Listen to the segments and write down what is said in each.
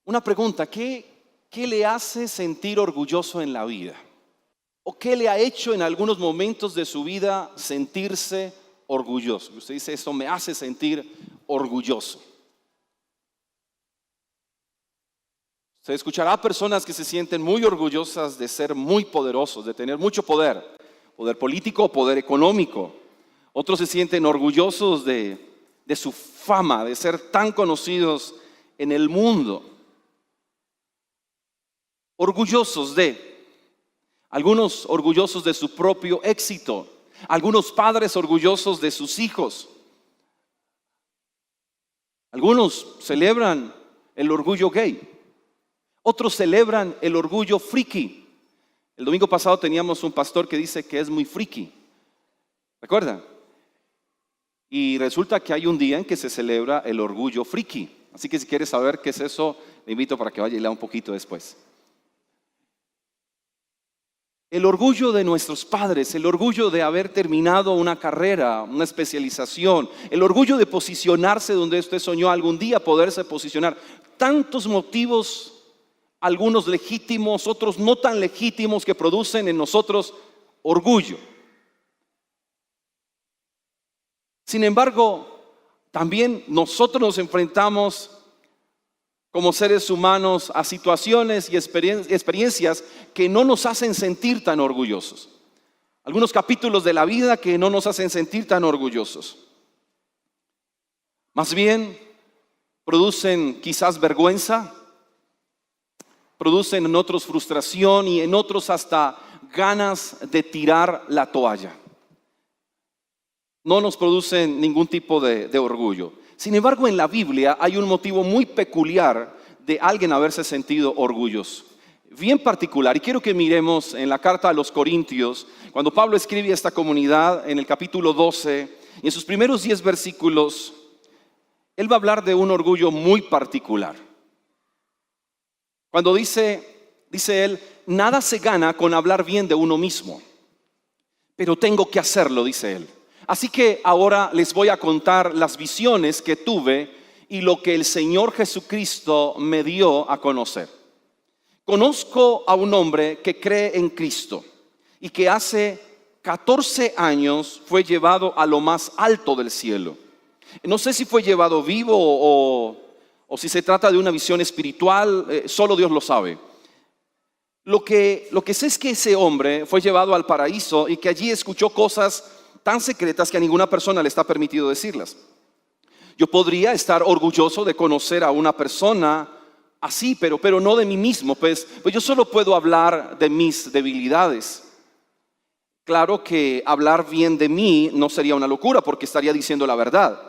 Una pregunta, ¿qué le hace sentir orgulloso en la vida? ¿O qué le ha hecho en algunos momentos de su vida sentirse orgulloso? Usted dice, esto me hace sentir orgulloso. Se escuchará personas que se sienten muy orgullosas de ser muy poderosos, de tener mucho poder, poder político, poder económico. Otros se sienten orgullosos de su fama, de ser tan conocidos en el mundo. Algunos orgullosos de su propio éxito, algunos padres orgullosos de sus hijos. Algunos celebran el orgullo gay, otros celebran el orgullo friki. El domingo pasado teníamos un pastor que dice que es muy friki, ¿recuerdan? Y resulta que hay un día en que se celebra el orgullo friki. Así que si quieres saber qué es eso, le invito para que vaya y lea un poquito después. El orgullo de nuestros padres, el orgullo de haber terminado una carrera, una especialización, el orgullo de posicionarse donde usted soñó algún día poderse posicionar. Tantos motivos, algunos legítimos, otros no tan legítimos, que producen en nosotros orgullo. Sin embargo, también nosotros nos enfrentamos como seres humanos a situaciones y experiencias que no nos hacen sentir tan orgullosos. Algunos capítulos de la vida que no nos hacen sentir tan orgullosos. Más bien, producen quizás vergüenza, producen en otros frustración y en otros hasta ganas de tirar la toalla. No nos producen ningún tipo de orgullo. Sin embargo, en la Biblia hay un motivo muy peculiar de alguien haberse sentido orgulloso, bien particular. Y quiero que miremos en la carta a los Corintios, cuando Pablo escribe a esta comunidad en el capítulo 12, y en sus primeros 10 versículos, él va a hablar de un orgullo muy particular. Cuando dice él, nada se gana con hablar bien de uno mismo, pero tengo que hacerlo, dice él. Así que ahora les voy a contar las visiones que tuve y lo que el Señor Jesucristo me dio a conocer. Conozco a un hombre que cree en Cristo y que hace 14 años fue llevado a lo más alto del cielo. No sé si fue llevado vivo o si se trata de una visión espiritual, solo Dios lo sabe. Lo que sé es que ese hombre fue llevado al paraíso y que allí escuchó cosas tan secretas que a ninguna persona le está permitido decirlas. Yo podría estar orgulloso de conocer a una persona así, pero no de mí mismo, pues yo solo puedo hablar de mis debilidades. Claro que hablar bien de mí no sería una locura porque estaría diciendo la verdad,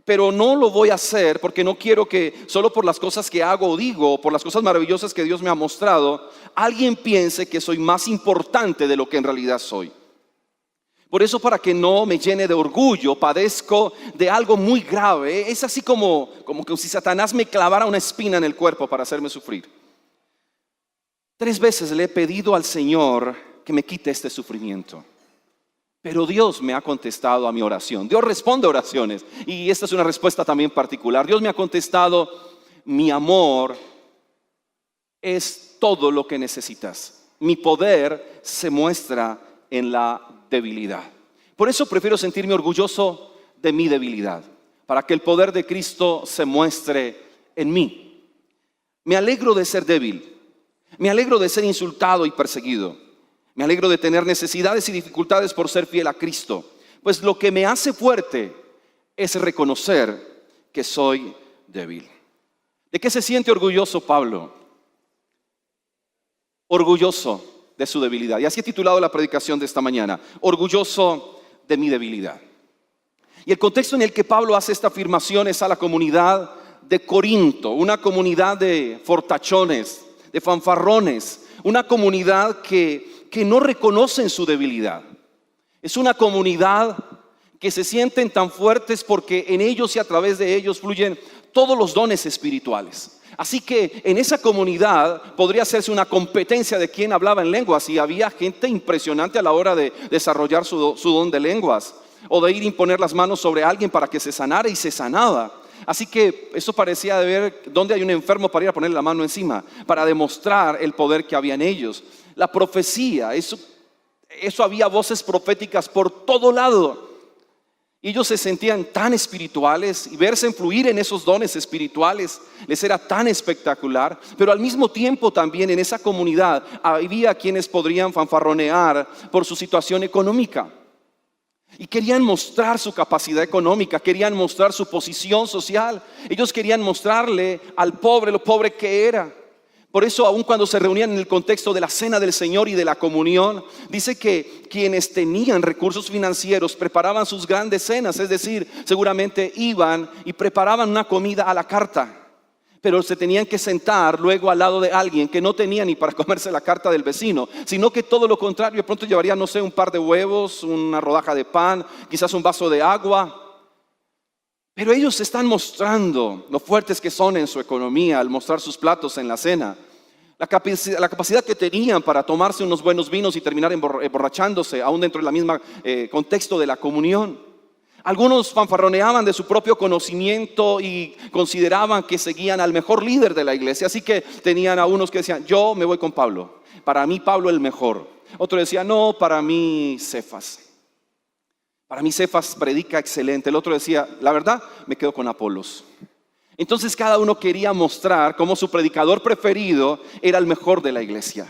pero no lo voy a hacer porque no quiero que solo por las cosas que hago o digo, por las cosas maravillosas que Dios me ha mostrado, alguien piense que soy más importante de lo que en realidad soy. Por eso, para que no me llene de orgullo, padezco de algo muy grave. Es así como que si Satanás me clavara una espina en el cuerpo para hacerme sufrir. 3 veces le he pedido al Señor que me quite este sufrimiento, pero Dios me ha contestado a mi oración. Dios responde a oraciones y esta es una respuesta también particular. Dios me ha contestado: mi amor es todo lo que necesitas. Mi poder se muestra en la debilidad. Por eso prefiero sentirme orgulloso de mi debilidad, para que el poder de Cristo se muestre en mí. Me alegro de ser débil, me alegro de ser insultado y perseguido, me alegro de tener necesidades y dificultades por ser fiel a Cristo, pues lo que me hace fuerte es reconocer que soy débil. ¿De qué se siente orgulloso Pablo? Orgulloso de su debilidad. Y así he titulado la predicación de esta mañana: orgulloso de mi debilidad. Y el contexto en el que Pablo hace esta afirmación es a la comunidad de Corinto, una comunidad de fortachones, de fanfarrones, una comunidad que no reconocen su debilidad. Es una comunidad que se sienten tan fuertes porque en ellos y a través de ellos fluyen todos los dones espirituales. Así que en esa comunidad podría hacerse una competencia de quién hablaba en lenguas, y había gente impresionante a la hora de desarrollar su don de lenguas, o de ir a imponer las manos sobre alguien para que se sanara, y se sanaba. Así que eso parecía de ver dónde hay un enfermo para ir a ponerle la mano encima, para demostrar el poder que había en ellos. La profecía, eso había voces proféticas por todo lado. Y ellos se sentían tan espirituales y verse fluir en esos dones espirituales les era tan espectacular. Pero al mismo tiempo también en esa comunidad había quienes podrían fanfarronear por su situación económica. Y querían mostrar su capacidad económica, querían mostrar su posición social. Ellos querían mostrarle al pobre lo pobre que era. Por eso, aun cuando se reunían en el contexto de la cena del Señor y de la comunión, dice que quienes tenían recursos financieros preparaban sus grandes cenas, es decir, seguramente iban y preparaban una comida a la carta, pero se tenían que sentar luego al lado de alguien que no tenía ni para comerse la carta del vecino, sino que todo lo contrario, de pronto llevaría, no sé, un par de huevos, una rodaja de pan, quizás un vaso de agua. Pero ellos están mostrando lo fuertes que son en su economía al mostrar sus platos en la cena. La capacidad que tenían para tomarse unos buenos vinos y terminar emborrachándose, aún dentro del mismo contexto de la comunión. Algunos fanfarroneaban de su propio conocimiento y consideraban que seguían al mejor líder de la iglesia. Así que tenían a unos que decían, yo me voy con Pablo. Para mí Pablo el mejor. Otro decía, no, para mí Cefas. Para mí Cefas predica excelente. El otro decía, la verdad, me quedo con Apolos. Entonces cada uno quería mostrar cómo su predicador preferido era el mejor de la iglesia.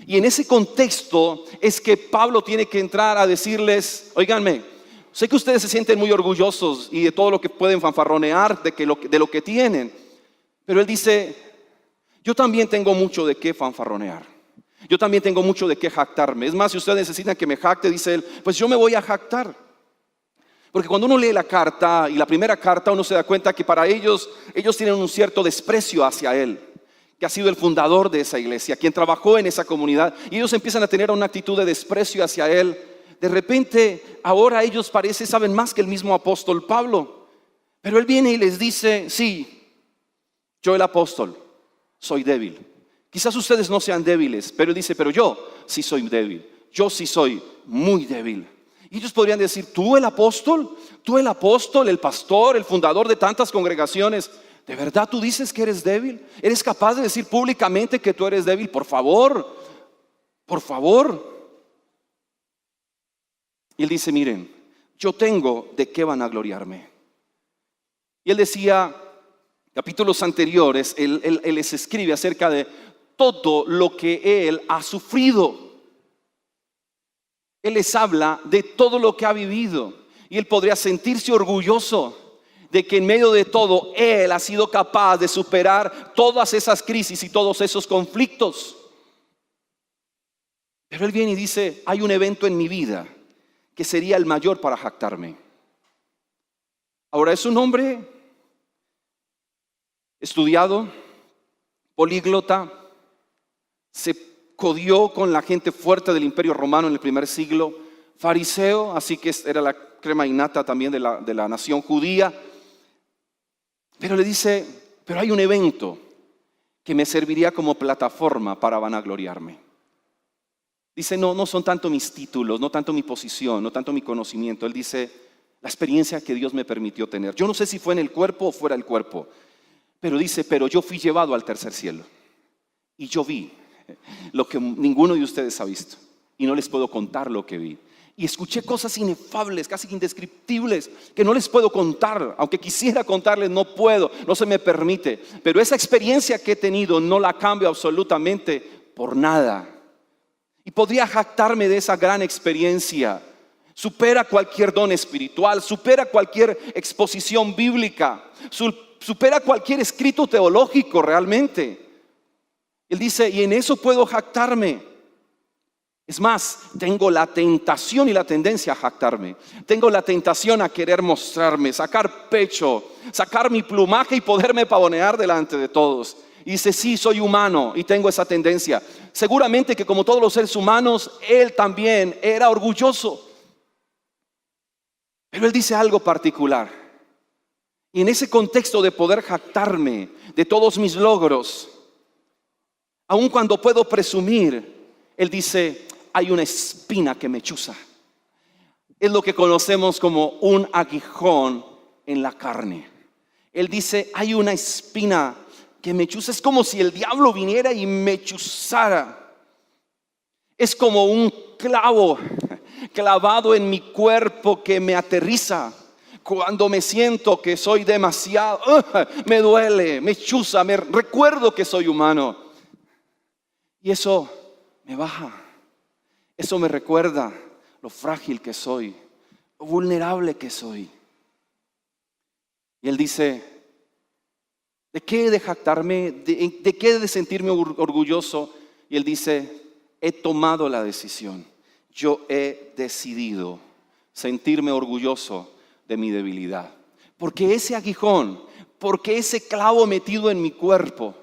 Y en ese contexto es que Pablo tiene que entrar a decirles, oíganme, sé que ustedes se sienten muy orgullosos y de todo lo que pueden fanfarronear, de lo que tienen. Pero él dice, yo también tengo mucho de qué fanfarronear. Yo también tengo mucho de qué jactarme. Es más, si ustedes necesitan que me jacte, dice él, pues yo me voy a jactar. Porque cuando uno lee la carta y la primera carta, uno se da cuenta que para ellos tienen un cierto desprecio hacia él, que ha sido el fundador de esa iglesia, quien trabajó en esa comunidad, y ellos empiezan a tener una actitud de desprecio hacia él. De repente, ahora ellos saben más que el mismo apóstol Pablo, pero él viene y les dice, sí, yo el apóstol soy débil. Quizás ustedes no sean débiles, pero él dice, pero yo sí soy débil, yo sí soy muy débil. Y ellos podrían decir, tú el apóstol, el pastor, el fundador de tantas congregaciones, ¿de verdad tú dices que eres débil? ¿Eres capaz de decir públicamente que tú eres débil? Por favor, por favor. Y él dice, miren, yo tengo de qué vanagloriarme. Y él decía, capítulos anteriores, él les escribe acerca de todo lo que él ha sufrido. Él les habla de todo lo que ha vivido y él podría sentirse orgulloso de que en medio de todo él ha sido capaz de superar todas esas crisis y todos esos conflictos. Pero él viene y dice, hay un evento en mi vida que sería el mayor para jactarme. Ahora es un hombre estudiado, políglota, se codió con la gente fuerte del Imperio Romano en el primer siglo, fariseo, así que era la crema innata también de la nación judía. Pero le dice, pero hay un evento que me serviría como plataforma para vanagloriarme. Dice, no son tanto mis títulos, no tanto mi posición, no tanto mi conocimiento. Él dice, la experiencia que Dios me permitió tener. Yo no sé si fue en el cuerpo o fuera del cuerpo, pero dice, pero yo fui llevado al tercer cielo y yo vi lo que ninguno de ustedes ha visto y no les puedo contar lo que vi. Y escuché cosas inefables, casi indescriptibles, que no les puedo contar. Aunque quisiera contarles, no puedo, no se me permite. Pero esa experiencia que he tenido no la cambio absolutamente por nada. Y podría jactarme de esa gran experiencia. Supera cualquier don espiritual, supera cualquier exposición bíblica, supera cualquier escrito teológico realmente. Él dice, y en eso puedo jactarme. Es más, tengo la tentación y la tendencia a jactarme. Tengo la tentación a querer mostrarme, sacar pecho, sacar mi plumaje y poderme pavonear delante de todos. Y dice, sí, soy humano y tengo esa tendencia. Seguramente que como todos los seres humanos, él también era orgulloso. Pero él dice algo particular. Y en ese contexto de poder jactarme de todos mis logros, aun cuando puedo presumir, él dice, hay una espina que me chuza. Es lo que conocemos como un aguijón en la carne. Él dice, hay una espina que me chuza. Es como si el diablo viniera y me chuzara. Es como un clavo clavado en mi cuerpo que me aterriza. Cuando me siento que soy demasiado, me duele, me chuza, me recuerdo que soy humano. Y eso me baja. Eso me recuerda lo frágil que soy, lo vulnerable que soy. Y él dice, ¿de qué he de jactarme? ¿De qué he de sentirme orgulloso? Y él dice, he tomado la decisión. Yo he decidido sentirme orgulloso de mi debilidad. Porque ese aguijón, porque ese clavo metido en mi cuerpo,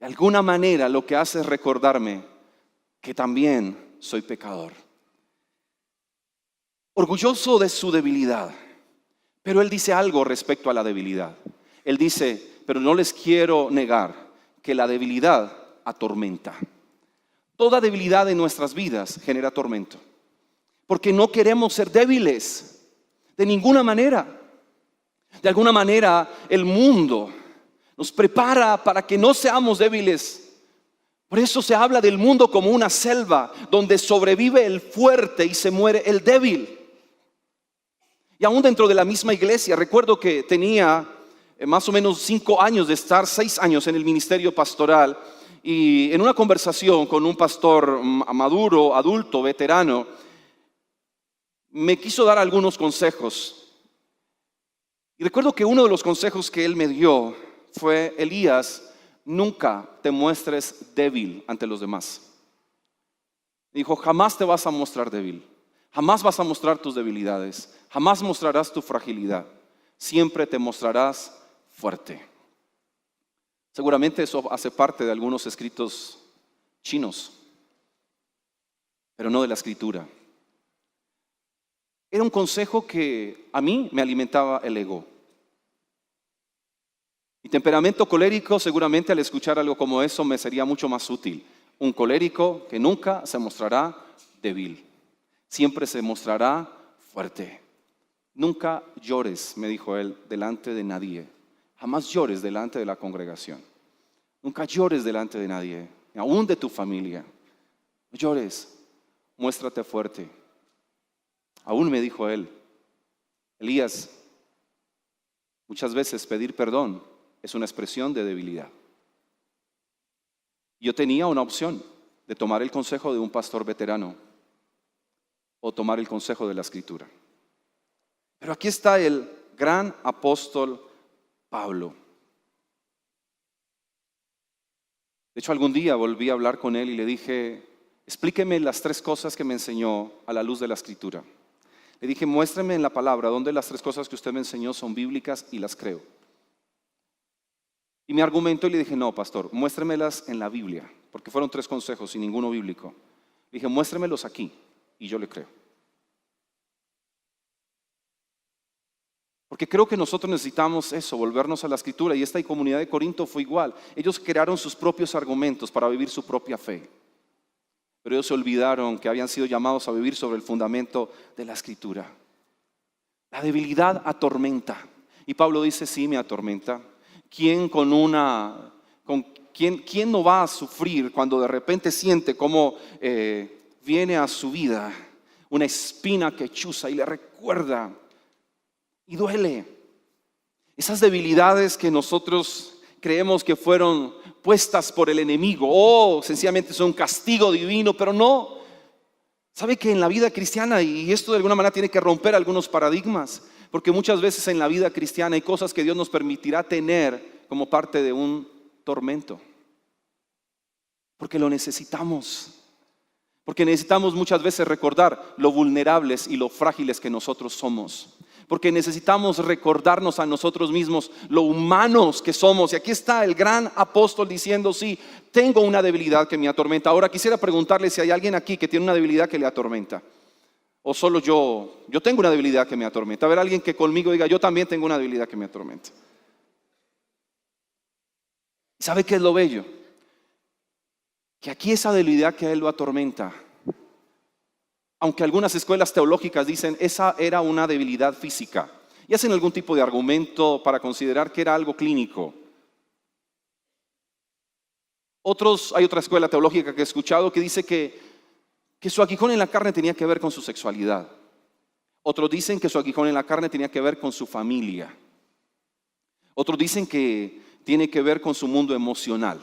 de alguna manera lo que hace es recordarme que también soy pecador. Orgulloso de su debilidad. Pero él dice algo respecto a la debilidad. Él dice, pero no les quiero negar que la debilidad atormenta. Toda debilidad en nuestras vidas genera tormento. Porque no queremos ser débiles. De ninguna manera. De alguna manera el mundo nos prepara para que no seamos débiles. Por eso se habla del mundo como una selva donde sobrevive el fuerte y se muere el débil. Y aún dentro de la misma iglesia, recuerdo que tenía más o menos 5 años de estar, 6 años en el ministerio pastoral. Y en una conversación con un pastor maduro, adulto, veterano, me quiso dar algunos consejos. Y recuerdo que uno de los consejos que él me dio fue, Elías, nunca te muestres débil ante los demás. Dijo, jamás te vas a mostrar débil. Jamás vas a mostrar tus debilidades. Jamás mostrarás tu fragilidad. Siempre te mostrarás fuerte. Seguramente eso hace parte de algunos escritos chinos, pero no de la escritura. Era un consejo que a mí me alimentaba el ego. Mi temperamento colérico, seguramente al escuchar algo como eso me sería mucho más útil. Un colérico que nunca se mostrará débil, siempre se mostrará fuerte. Nunca llores, me dijo él, delante de nadie. Jamás llores delante de la congregación. Nunca llores delante de nadie, aún de tu familia. No llores, muéstrate fuerte. Aún me dijo él, Elías, muchas veces pedir perdón es una expresión de debilidad. Yo tenía una opción de tomar el consejo de un pastor veterano o tomar el consejo de la escritura. Pero aquí está el gran apóstol Pablo. De hecho, algún día volví a hablar con él y le dije, explíqueme las 3 cosas que me enseñó a la luz de la escritura. Le dije, muéstrame en la palabra dónde las 3 cosas que usted me enseñó son bíblicas y las creo. Y me argumentó y le dije, no, pastor, muéstremelas en la Biblia, porque fueron 3 consejos y ninguno bíblico. Le dije, muéstremelos aquí y yo le creo. Porque creo que nosotros necesitamos eso, volvernos a la escritura. Y esta comunidad de Corinto fue igual. Ellos crearon sus propios argumentos para vivir su propia fe. Pero ellos se olvidaron que habían sido llamados a vivir sobre el fundamento de la escritura. La debilidad atormenta. Y Pablo dice, sí, me atormenta. ¿Quién no va a sufrir cuando de repente siente cómo viene a su vida una espina que chuza y le recuerda y duele? Esas debilidades que nosotros creemos que fueron puestas por el enemigo o sencillamente son un castigo divino, pero no. ¿Sabe que en la vida cristiana, y esto de alguna manera tiene que romper algunos paradigmas, porque muchas veces en la vida cristiana hay cosas que Dios nos permitirá tener como parte de un tormento? Porque lo necesitamos. Porque necesitamos muchas veces recordar lo vulnerables y lo frágiles que nosotros somos. Porque necesitamos recordarnos a nosotros mismos lo humanos que somos. Y aquí está el gran apóstol diciendo, sí, tengo una debilidad que me atormenta. Ahora quisiera preguntarle si hay alguien aquí que tiene una debilidad que le atormenta. O solo yo tengo una debilidad que me atormenta. A ver, alguien que conmigo diga, yo también tengo una debilidad que me atormenta. ¿Sabe qué es lo bello? Que aquí esa debilidad que a él lo atormenta, aunque algunas escuelas teológicas dicen esa era una debilidad física, y hacen algún tipo de argumento para considerar que era algo clínico. Hay otra escuela teológica que he escuchado que dice que su aguijón en la carne tenía que ver con su sexualidad. Otros dicen que su aguijón en la carne tenía que ver con su familia. Otros dicen que tiene que ver con su mundo emocional.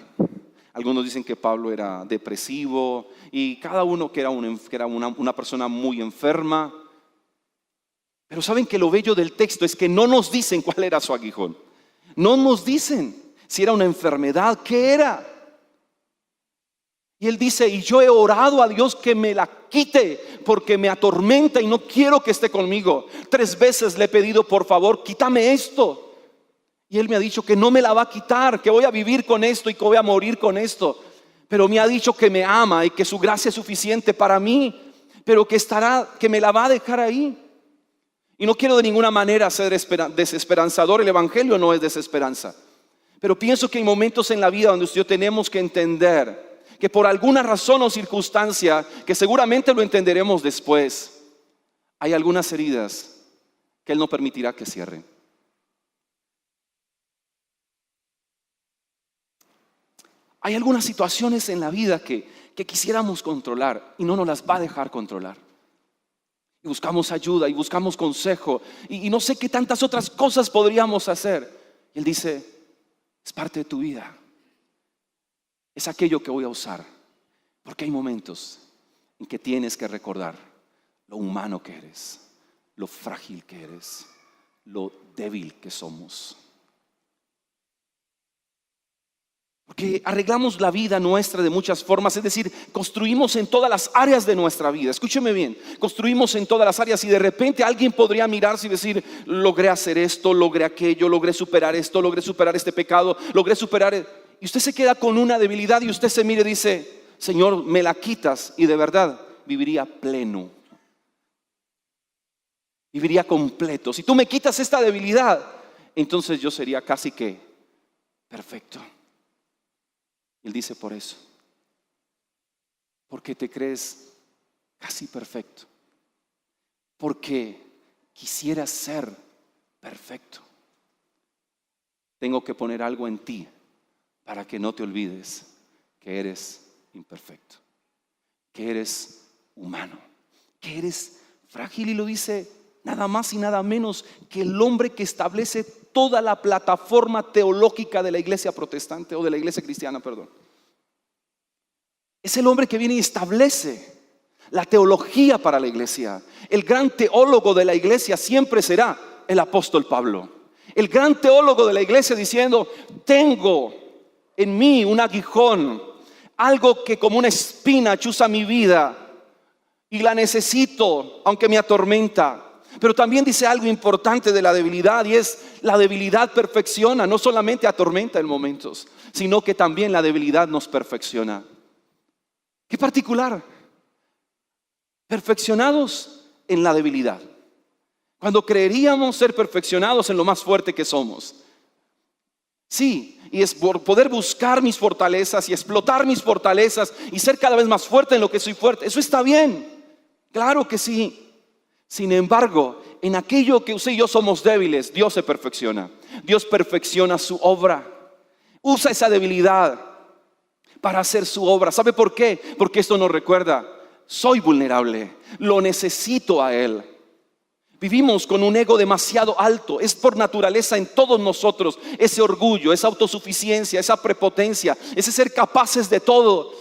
Algunos dicen que Pablo era depresivo y cada uno que era una persona muy enferma. Pero saben que lo bello del texto es que no nos dicen cuál era su aguijón. No nos dicen si era una enfermedad, qué era. Y él dice, y yo he orado a Dios que me la quite porque me atormenta y no quiero que esté conmigo. 3 veces le he pedido, por favor, quítame esto. Y él me ha dicho que no me la va a quitar, que voy a vivir con esto y que voy a morir con esto. Pero me ha dicho que me ama y que su gracia es suficiente para mí, pero que me la va a dejar ahí. Y no quiero de ninguna manera ser desesperanzador. El evangelio no es desesperanza. Pero pienso que hay momentos en la vida donde usted y yo tenemos que entender que por alguna razón o circunstancia, que seguramente lo entenderemos después, hay algunas heridas que Él no permitirá que cierren. Hay algunas situaciones en la vida que quisiéramos controlar y no nos las va a dejar controlar. Y buscamos ayuda y buscamos consejo y no sé qué tantas otras cosas podríamos hacer. Y Él dice, es parte de tu vida. Es aquello que voy a usar. Porque hay momentos en que tienes que recordar lo humano que eres, lo frágil que eres, lo débil que somos. Porque arreglamos la vida nuestra de muchas formas, es decir, construimos en todas las áreas de nuestra vida. Escúcheme bien, construimos en todas las áreas y de repente alguien podría mirarse y decir, logré hacer esto, logré aquello, logré superar esto, logré superar este pecado, logré superar. Y usted se queda con una debilidad y usted se mire y dice, Señor, me la quitas y de verdad viviría pleno. Viviría completo. Si tú me quitas esta debilidad, entonces yo sería casi que perfecto. Él dice por eso, porque te crees casi perfecto, porque quisieras ser perfecto. Tengo que poner algo en ti para que no te olvides que eres imperfecto, que eres humano, que eres frágil. Y lo dice nada más y nada menos que el hombre que establece toda la plataforma teológica de la iglesia protestante o de la iglesia cristiana, perdón. Es el hombre que viene y establece la teología para la iglesia. El gran teólogo de la iglesia siempre será el apóstol Pablo. El gran teólogo de la iglesia diciendo, tengo en mí un aguijón, algo que como una espina chuza mi vida y la necesito aunque me atormenta. Pero también dice algo importante de la debilidad y es la debilidad perfecciona, no solamente atormenta en momentos, sino que también la debilidad nos perfecciona. Qué particular, perfeccionados en la debilidad, cuando creeríamos ser perfeccionados en lo más fuerte que somos. Sí, y es por poder buscar mis fortalezas y explotar mis fortalezas y ser cada vez más fuerte en lo que soy fuerte. Eso está bien, claro que sí. Sin embargo, en aquello que usted y yo somos débiles, Dios se perfecciona. Dios perfecciona su obra. Usa esa debilidad para hacer su obra. ¿Sabe por qué? Porque esto nos recuerda, soy vulnerable, lo necesito a Él. Vivimos con un ego demasiado alto. Es por naturaleza en todos nosotros ese orgullo, esa autosuficiencia, esa prepotencia, ese ser capaces de todo.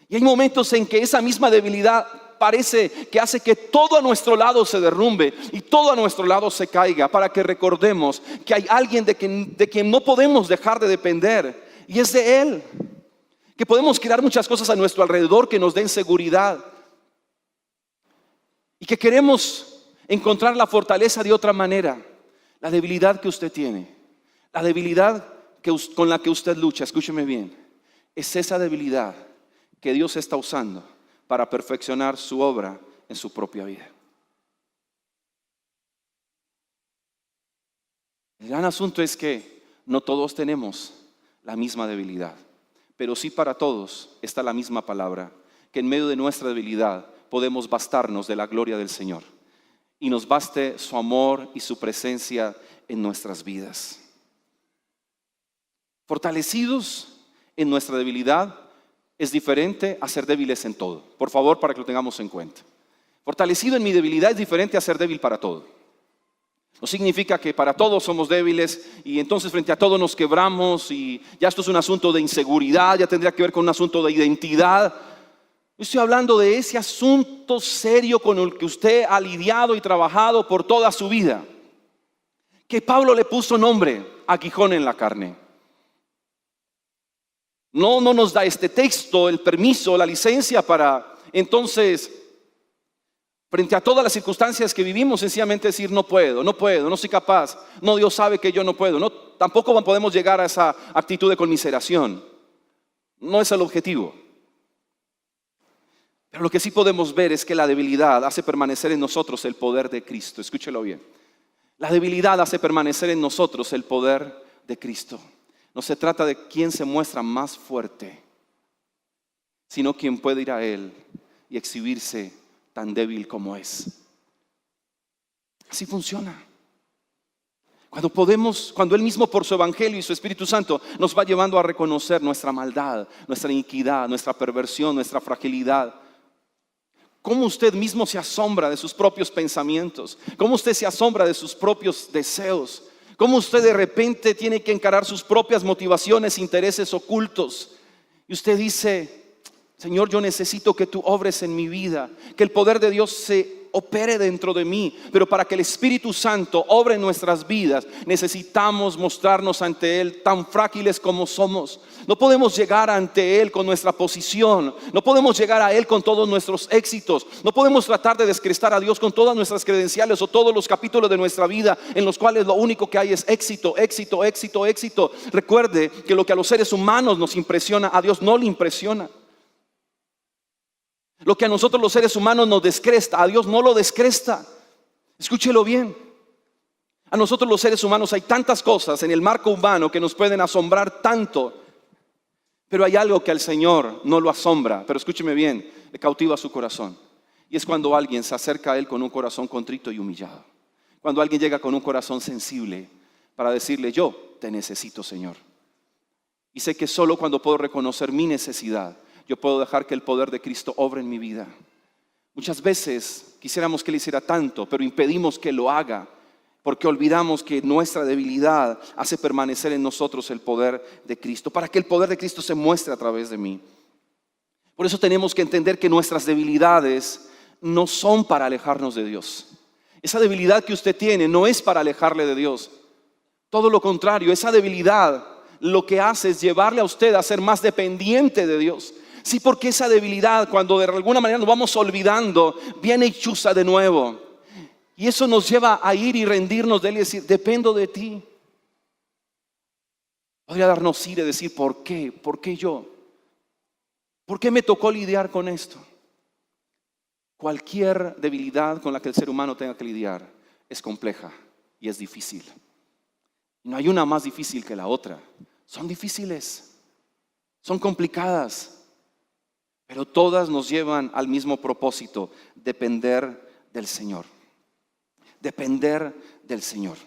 Y hay momentos en que esa misma debilidad parece que hace que todo a nuestro lado se derrumbe y todo a nuestro lado se caiga, para que recordemos que hay alguien de quien no podemos dejar de depender, y es de Él. Que podemos crear muchas cosas a nuestro alrededor que nos den seguridad y que queremos encontrar la fortaleza de otra manera. La debilidad que usted tiene, la debilidad con la que usted lucha, escúcheme bien, es esa debilidad que Dios está usando para perfeccionar su obra en su propia vida. El gran asunto es que no todos tenemos la misma debilidad, pero sí para todos está la misma palabra, que en medio de nuestra debilidad podemos bastarnos de la gloria del Señor. y nos baste su amor y su presencia en nuestras vidas. Fortalecidos en nuestra debilidad es diferente a ser débiles en todo. Por favor, para que lo tengamos en cuenta. Fortalecido en mi debilidad es diferente a ser débil para todo. No significa que para todos somos débiles y entonces frente a todo nos quebramos y ya esto es un asunto de inseguridad, ya tendría que ver con un asunto de identidad. Estoy hablando de ese asunto serio con el que usted ha lidiado y trabajado por toda su vida, que Pablo le puso nombre: aguijón en la carne. No nos da este texto el permiso, la licencia para entonces, frente a todas las circunstancias que vivimos, sencillamente decir no puedo, no soy capaz, no, Dios sabe que yo no puedo. No, tampoco podemos llegar a esa actitud de conmiseración. No es el objetivo. Pero lo que sí podemos ver es que la debilidad hace permanecer en nosotros el poder de Cristo. Escúchelo bien. La debilidad hace permanecer en nosotros el poder de Cristo. No se trata de quién se muestra más fuerte, sino quien puede ir a Él y exhibirse tan débil como es. Así funciona. Cuando Él mismo por su Evangelio y su Espíritu Santo nos va llevando a reconocer nuestra maldad, nuestra iniquidad, nuestra perversión, nuestra fragilidad. Cómo usted mismo se asombra de sus propios pensamientos, cómo usted se asombra de sus propios deseos, cómo usted de repente tiene que encarar sus propias motivaciones, intereses ocultos. Y usted dice: Señor, yo necesito que tú obres en mi vida, que el poder de Dios se opere dentro de mí. Pero para que el Espíritu Santo obre en nuestras vidas, necesitamos mostrarnos ante Él tan frágiles como somos. No podemos llegar ante Él con nuestra posición, no podemos llegar a Él con todos nuestros éxitos, no podemos tratar de descrestar a Dios con todas nuestras credenciales o todos los capítulos de nuestra vida en los cuales lo único que hay es éxito, éxito, éxito, éxito. Recuerde que lo que a los seres humanos nos impresiona, a Dios no le impresiona. Lo que a nosotros los seres humanos nos descresta, a Dios no lo descresta. Escúchelo bien. A nosotros los seres humanos hay tantas cosas en el marco humano que nos pueden asombrar tanto, pero hay algo que al Señor no lo asombra, pero escúcheme bien, le cautiva su corazón. Y es cuando alguien se acerca a Él con un corazón contrito y humillado. Cuando alguien llega con un corazón sensible para decirle: yo te necesito, Señor. Y sé que solo cuando puedo reconocer mi necesidad, yo puedo dejar que el poder de Cristo obre en mi vida. Muchas veces quisiéramos que Él hiciera tanto, pero impedimos que lo haga, porque olvidamos que nuestra debilidad hace permanecer en nosotros el poder de Cristo, para que el poder de Cristo se muestre a través de mí. Por eso tenemos que entender que nuestras debilidades no son para alejarnos de Dios. Esa debilidad que usted tiene no es para alejarle de Dios. Todo lo contrario, esa debilidad lo que hace es llevarle a usted a ser más dependiente de Dios. Sí, porque esa debilidad, cuando de alguna manera nos vamos olvidando, viene y chuza de nuevo. Y eso nos lleva a ir y rendirnos de Él y decir: dependo de ti. Podría darnos ira y decir: ¿por qué? ¿Por qué yo? ¿Por qué me tocó lidiar con esto? Cualquier debilidad con la que el ser humano tenga que lidiar es compleja y es difícil. No hay una más difícil que la otra. Son difíciles, son complicadas, pero todas nos llevan al mismo propósito: depender del Señor. Depender del Señor.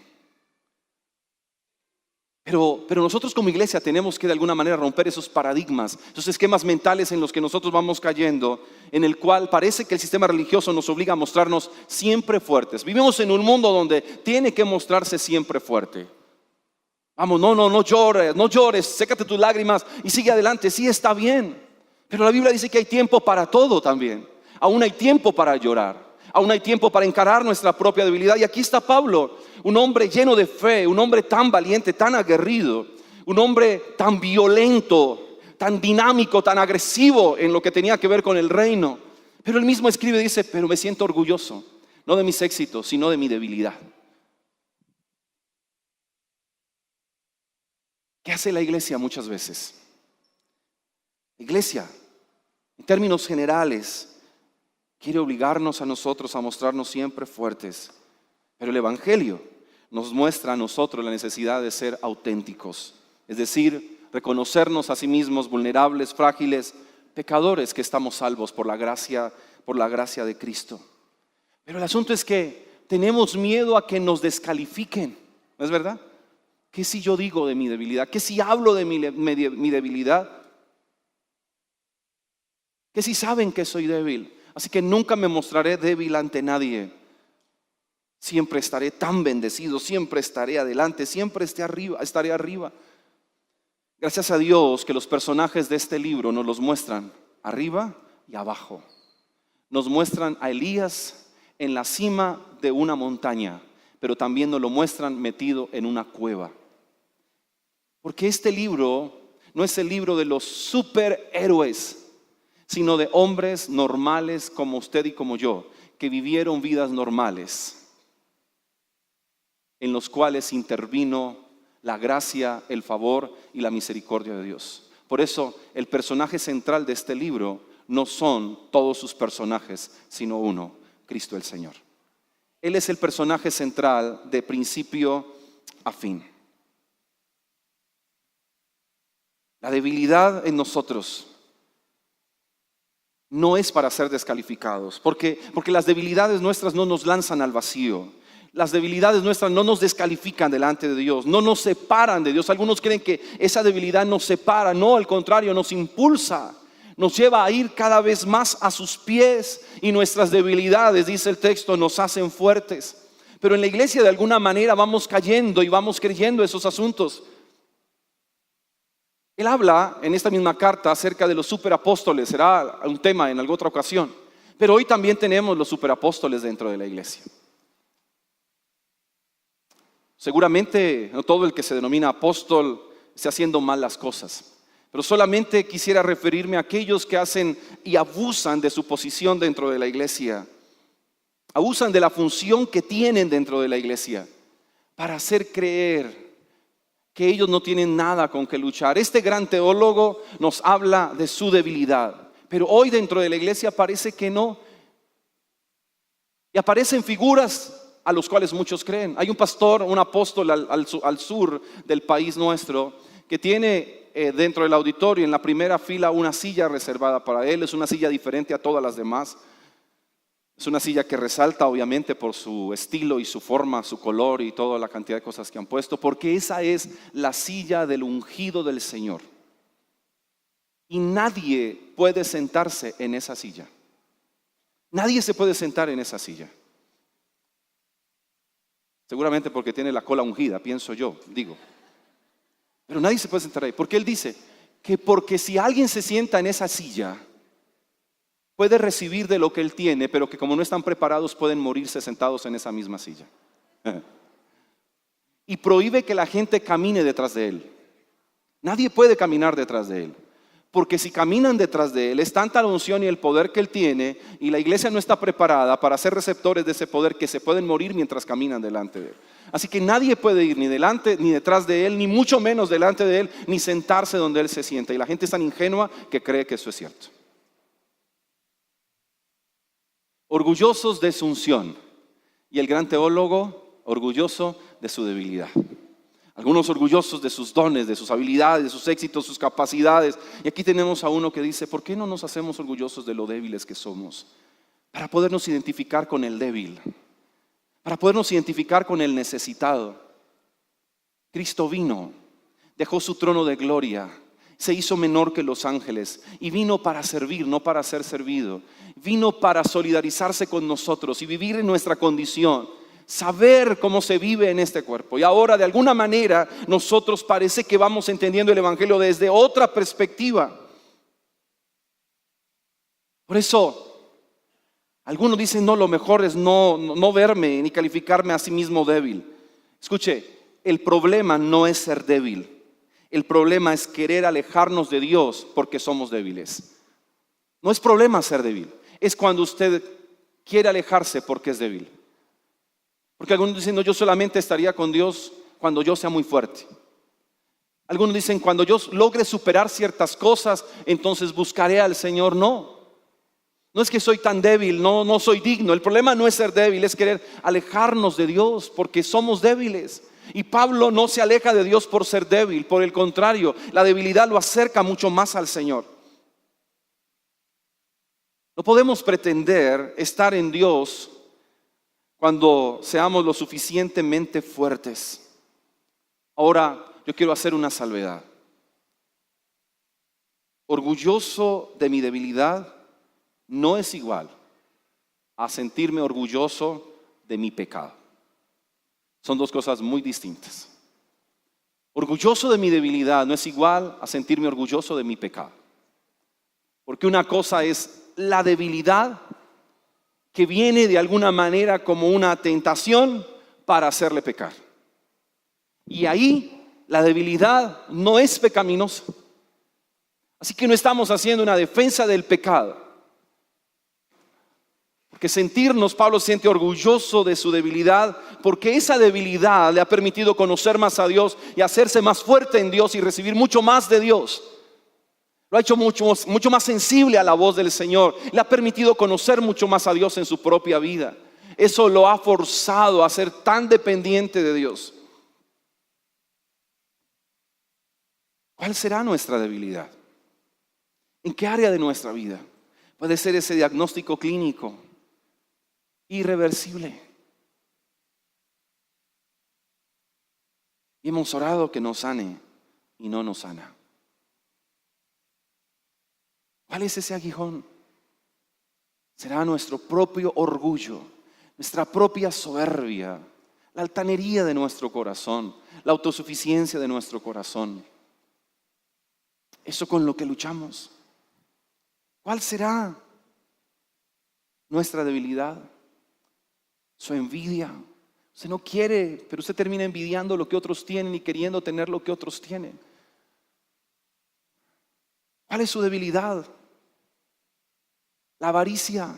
Pero nosotros como iglesia tenemos que de alguna manera romper esos paradigmas, esos esquemas mentales en los que nosotros vamos cayendo, en el cual parece que el sistema religioso nos obliga a mostrarnos siempre fuertes. Vivimos en un mundo donde tiene que mostrarse siempre fuerte. Vamos, no llores, sécate tus lágrimas y sigue adelante. Sí, está bien, pero la Biblia dice que hay tiempo para todo también. Aún hay tiempo para llorar. Aún hay tiempo para encarar nuestra propia debilidad. Y aquí está Pablo, un hombre lleno de fe, un hombre tan valiente, tan aguerrido, un hombre tan violento, tan dinámico, tan agresivo en lo que tenía que ver con el reino. Pero él mismo escribe y dice: pero me siento orgulloso, no de mis éxitos, sino de mi debilidad. ¿Qué hace la iglesia muchas veces? La iglesia, en términos generales, quiere obligarnos a nosotros a mostrarnos siempre fuertes. Pero el Evangelio nos muestra a nosotros la necesidad de ser auténticos. Es decir, reconocernos a sí mismos vulnerables, frágiles, pecadores que estamos salvos por la gracia de Cristo. Pero el asunto es que tenemos miedo a que nos descalifiquen, ¿no es verdad? ¿Qué si yo digo de mi debilidad? ¿Qué si hablo de mi debilidad? ¿Qué si saben que soy débil? Así que nunca me mostraré débil ante nadie. Siempre estaré tan bendecido, siempre estaré adelante, siempre estaré arriba. Gracias a Dios que los personajes de este libro nos los muestran arriba y abajo. Nos muestran a Elías en la cima de una montaña, pero también nos lo muestran metido en una cueva. Porque este libro no es el libro de los superhéroes, sino de hombres normales como usted y como yo, que vivieron vidas normales, en los cuales intervino la gracia, el favor y la misericordia de Dios. Por eso el personaje central de este libro no son todos sus personajes, sino uno, Cristo el Señor. Él es el personaje central de principio a fin. La debilidad en nosotros no es para ser descalificados, porque las debilidades nuestras no nos lanzan al vacío. Las debilidades nuestras no nos descalifican delante de Dios, no nos separan de Dios. Algunos creen que esa debilidad nos separa. No, al contrario, nos impulsa, nos lleva a ir cada vez más a sus pies, y nuestras debilidades, dice el texto, nos hacen fuertes. Pero en la iglesia de alguna manera vamos cayendo y vamos creyendo esos asuntos. Él habla en esta misma carta acerca de los superapóstoles, será un tema en alguna otra ocasión. Pero hoy también tenemos los superapóstoles dentro de la iglesia. Seguramente no todo el que se denomina apóstol está haciendo mal las cosas, pero solamente quisiera referirme a aquellos que hacen y abusan de su posición dentro de la iglesia. Abusan de la función que tienen dentro de la iglesia para hacer creer que ellos no tienen nada con que luchar. Este gran teólogo nos habla de su debilidad, pero hoy dentro de la iglesia parece que no. Y aparecen figuras a los cuales muchos creen. Hay un pastor, un apóstol al sur del país nuestro, que tiene dentro del auditorio en la primera fila una silla reservada para él. Es una silla diferente a todas las demás. Es una silla que resalta obviamente por su estilo y su forma, su color y toda la cantidad de cosas que han puesto, porque esa es la silla del ungido del Señor. Y nadie puede sentarse en esa silla. Nadie se puede sentar en esa silla. Seguramente porque tiene la cola ungida, pienso yo, digo. Pero nadie se puede sentar ahí, porque él dice que porque si alguien se sienta en esa silla, puede recibir de lo que él tiene, pero que como no están preparados pueden morirse sentados en esa misma silla. Y prohíbe que la gente camine detrás de él. Nadie puede caminar detrás de él, porque si caminan detrás de él, es tanta la unción y el poder que él tiene, y la iglesia no está preparada para ser receptores de ese poder, que se pueden morir mientras caminan delante de él. Así que nadie puede ir ni delante ni detrás de él, ni mucho menos delante de él, ni sentarse donde él se sienta. Y la gente es tan ingenua que cree que eso es cierto. Orgullosos de su unción, y el gran teólogo orgulloso de su debilidad. Algunos orgullosos de sus dones, de sus habilidades, de sus éxitos, sus capacidades. Y aquí tenemos a uno que dice: ¿por qué no nos hacemos orgullosos de lo débiles que somos? Para podernos identificar con el débil, para podernos identificar con el necesitado. Cristo vino, dejó su trono de gloria, se hizo menor que los ángeles y vino para servir, no para ser servido. Vino para solidarizarse con nosotros y vivir en nuestra condición, saber cómo se vive en este cuerpo. Y ahora de alguna manera nosotros parece que vamos entendiendo el evangelio desde otra perspectiva. Por eso algunos dicen: no, lo mejor es no verme ni calificarme a sí mismo débil. Escuche, el problema no es ser débil. El problema es querer alejarnos de Dios porque somos débiles. No es problema ser débil, es cuando usted quiere alejarse porque es débil. Porque algunos dicen: no, yo solamente estaría con Dios cuando yo sea muy fuerte. Algunos dicen: cuando yo logre superar ciertas cosas, entonces buscaré al Señor. No es que soy tan débil, no soy digno. El problema no es ser débil, es querer alejarnos de Dios porque somos débiles. Y Pablo no se aleja de Dios por ser débil, por el contrario, la debilidad lo acerca mucho más al Señor. No podemos pretender estar en Dios cuando seamos lo suficientemente fuertes. Ahora, yo quiero hacer una salvedad. Orgulloso de mi debilidad no es igual a sentirme orgulloso de mi pecado. Son dos cosas muy distintas. Orgulloso de mi debilidad no es igual a sentirme orgulloso de mi pecado. Porque una cosa es la debilidad que viene de alguna manera como una tentación para hacerle pecar. Y ahí la debilidad no es pecaminosa. Así que no estamos haciendo una defensa del pecado. Porque sentirnos, Pablo siente orgulloso de su debilidad, porque esa debilidad le ha permitido conocer más a Dios y hacerse más fuerte en Dios y recibir mucho más de Dios. Lo ha hecho mucho más sensible a la voz del Señor. Le ha permitido conocer mucho más a Dios en su propia vida. Eso lo ha forzado a ser tan dependiente de Dios. ¿Cuál será nuestra debilidad? ¿En qué área de nuestra vida? Puede ser ese diagnóstico clínico irreversible. Y hemos orado que nos sane y no nos sana. ¿Cuál es ese aguijón? Será nuestro propio orgullo, nuestra propia soberbia, la altanería de nuestro corazón, la autosuficiencia de nuestro corazón. Eso con lo que luchamos. ¿Cuál será nuestra debilidad? Su envidia. Usted no quiere, pero usted termina envidiando lo que otros tienen y queriendo tener lo que otros tienen. ¿Cuál es su debilidad? La avaricia.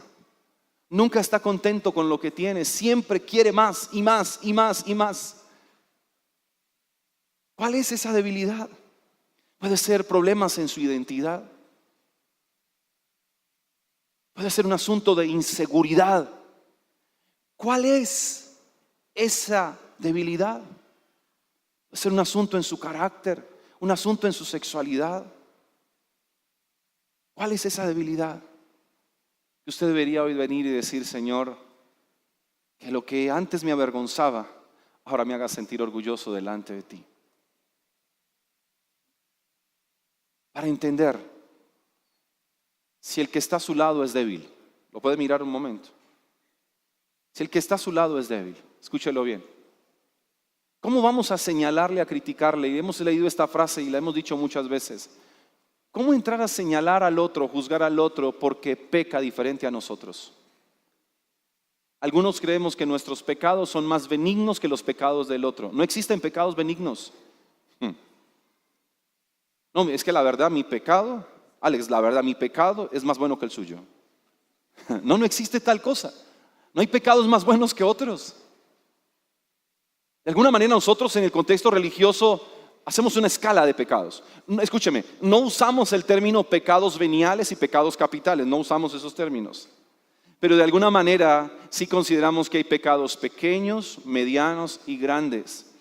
Nunca está contento con lo que tiene. Siempre quiere más y más y más y más. ¿Cuál es esa debilidad? Puede ser problemas en su identidad. Puede ser un asunto de inseguridad. ¿Cuál es esa debilidad? Puede ser un asunto en su carácter, un asunto en su sexualidad. ¿Cuál es esa debilidad? Que usted debería hoy venir y decir: Señor, que lo que antes me avergonzaba, ahora me haga sentir orgulloso delante de ti. Para entender si el que está a su lado es débil. Lo puede mirar un momento. Si el que está a su lado es débil, escúchelo bien. ¿Cómo vamos a señalarle, a criticarle? Y hemos leído esta frase y la hemos dicho muchas veces. ¿Cómo entrar a señalar al otro, juzgar al otro porque peca diferente a nosotros? Algunos creemos que nuestros pecados son más benignos que los pecados del otro. No existen pecados benignos. No, es que la verdad mi pecado, Alex, la verdad mi pecado es más bueno que el suyo. No existe tal cosa. No hay pecados más buenos que otros. De alguna manera nosotros en el contexto religioso hacemos una escala de pecados. Escúcheme, no usamos el término pecados veniales y pecados capitales, no usamos esos términos. Pero de alguna manera sí consideramos que hay pecados pequeños, medianos y grandes.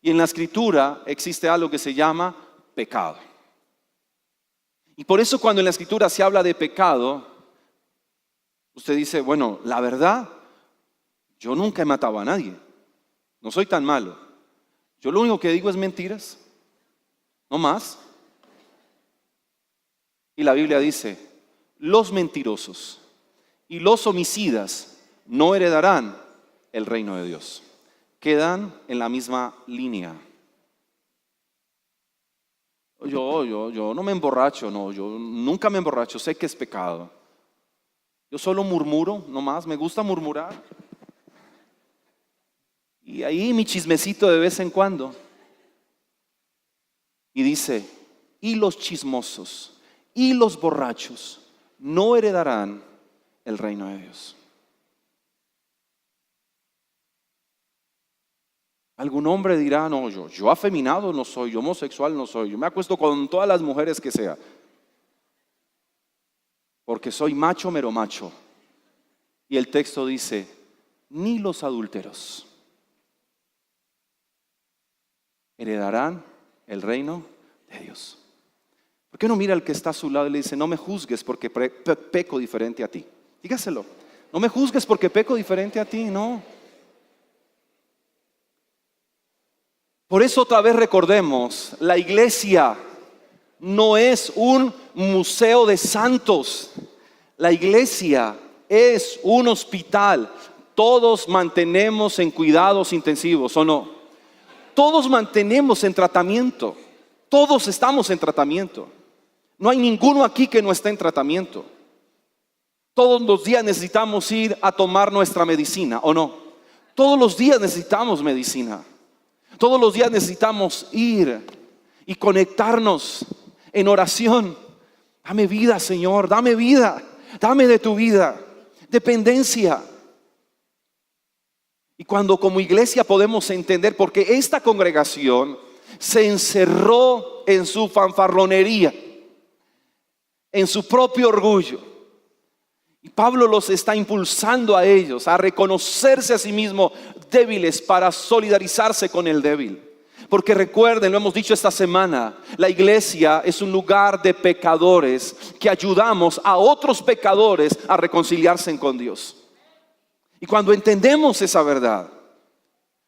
Y en la Escritura existe algo que se llama pecado. Y por eso cuando en la Escritura se habla de pecado, usted dice: bueno, la verdad, yo nunca he matado a nadie. No soy tan malo. Yo lo único que digo es mentiras. No más. Y la Biblia dice: los mentirosos y los homicidas no heredarán el reino de Dios. Quedan en la misma línea. Yo no me emborracho, no, yo nunca me emborracho, sé que es pecado. Yo solo murmuro, no más, me gusta murmurar. Y ahí mi chismecito de vez en cuando. Y dice: y los chismosos y los borrachos no heredarán el reino de Dios. Algún hombre dirá: no, yo afeminado no soy, yo homosexual no soy, yo me acuesto con todas las mujeres que sea, porque soy macho mero macho. Y el texto dice: ni los adúlteros heredarán el reino de Dios. ¿Por qué no mira al que está a su lado y le dice: no me juzgues porque peco diferente a ti? Dígaselo: no me juzgues porque peco diferente a ti. No, Por eso otra vez recordemos, la iglesia no es un museo de santos. La iglesia es un hospital. Todos mantenemos en cuidados intensivos, ¿o no? Todos mantenemos en tratamiento. Todos estamos en tratamiento. No hay ninguno aquí que no esté en tratamiento. Todos los días necesitamos ir a tomar nuestra medicina, ¿o no? Todos los días necesitamos medicina. Todos los días necesitamos ir y conectarnos en oración. Dame vida, Señor, dame vida, dame de tu vida, dependencia. Y cuando como iglesia podemos entender, porque esta congregación se encerró en su fanfarronería, en su propio orgullo, y Pablo los está impulsando a ellos a reconocerse a sí mismos débiles para solidarizarse con el débil. Porque recuerden, lo hemos dicho esta semana, la iglesia es un lugar de pecadores que ayudamos a otros pecadores a reconciliarse con Dios. Y cuando entendemos esa verdad,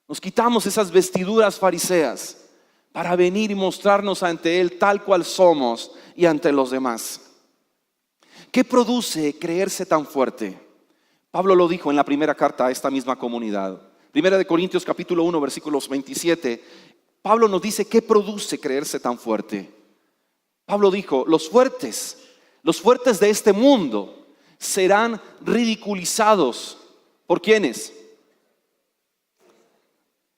nos quitamos esas vestiduras fariseas para venir y mostrarnos ante Él tal cual somos y ante los demás. ¿Qué produce creerse tan fuerte? Pablo lo dijo en la primera carta a esta misma comunidad. Primera de Corintios capítulo 1 versículos 27. Pablo nos dice qué produce creerse tan fuerte. Pablo dijo, los fuertes de este mundo serán ridiculizados. ¿Por quiénes?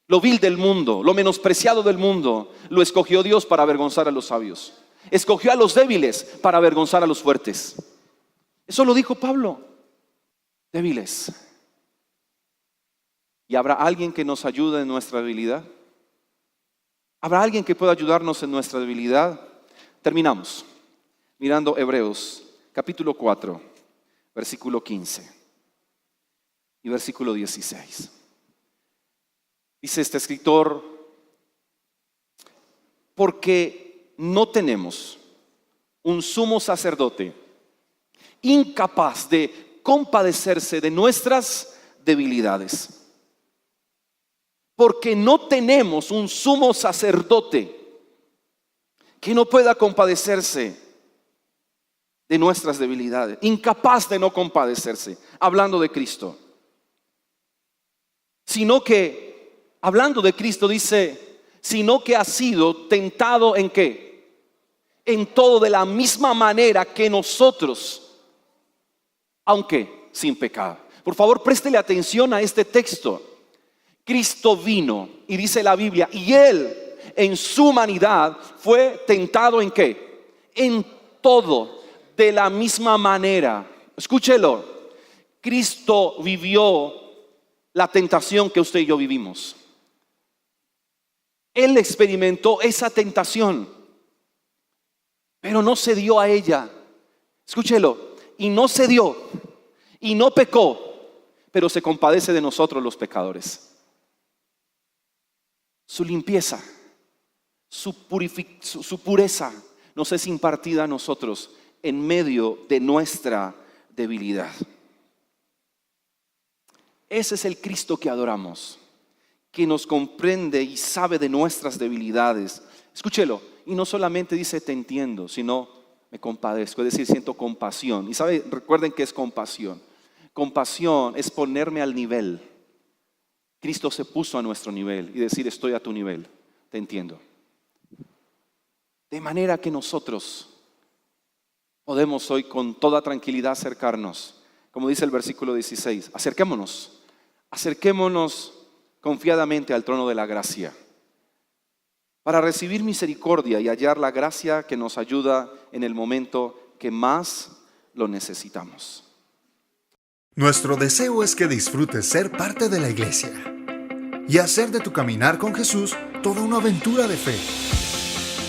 Lo vil del mundo, lo menospreciado del mundo, lo escogió Dios para avergonzar a los sabios. Escogió a los débiles para avergonzar a los fuertes. Eso lo dijo Pablo. Débiles. ¿Y habrá alguien que nos ayude en nuestra debilidad? ¿Habrá alguien que pueda ayudarnos en nuestra debilidad? Terminamos mirando Hebreos capítulo 4, versículo 15 y versículo 16. Dice este escritor, porque no tenemos un sumo sacerdote incapaz de compadecerse de nuestras debilidades. Porque no tenemos un sumo sacerdote que no pueda compadecerse de nuestras debilidades, incapaz de no compadecerse, hablando de Cristo. Sino que, hablando de Cristo, dice, sino que ha sido tentado ¿en qué? En todo de la misma manera que nosotros, aunque sin pecado. Por favor, préstele atención a este texto. Cristo vino, y dice la Biblia, y Él en su humanidad fue tentado ¿en qué? En todo, de la misma manera. Escúchelo, Cristo vivió la tentación que usted y yo vivimos. Él experimentó esa tentación, pero no cedió a ella. Escúchelo, y no cedió, y no pecó, pero se compadece de nosotros los pecadores. Su limpieza, su pureza nos es impartida a nosotros en medio de nuestra debilidad. Ese es el Cristo que adoramos, que nos comprende y sabe de nuestras debilidades. Escúchelo, y no solamente dice te entiendo, sino me compadezco, es decir, siento compasión. Y recuerden que es compasión. Compasión es ponerme al nivel. Cristo se puso a nuestro nivel y decir estoy a tu nivel, te entiendo. De manera que nosotros podemos hoy con toda tranquilidad acercarnos, como dice el versículo 16, acerquémonos confiadamente al trono de la gracia para recibir misericordia y hallar la gracia que nos ayuda en el momento que más lo necesitamos. Nuestro deseo es que disfrutes ser parte de la iglesia y hacer de tu caminar con Jesús toda una aventura de fe.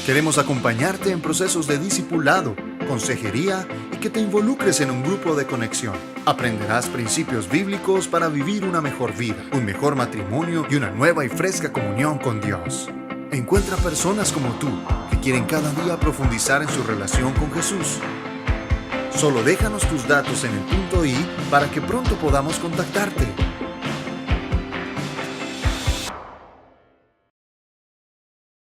Queremos acompañarte en procesos de discipulado, consejería y que te involucres en un grupo de conexión. Aprenderás principios bíblicos para vivir una mejor vida, un mejor matrimonio y una nueva y fresca comunión con Dios. Encuentra personas como tú que quieren cada día profundizar en su relación con Jesús. Solo déjanos tus datos en el punto I para que pronto podamos contactarte.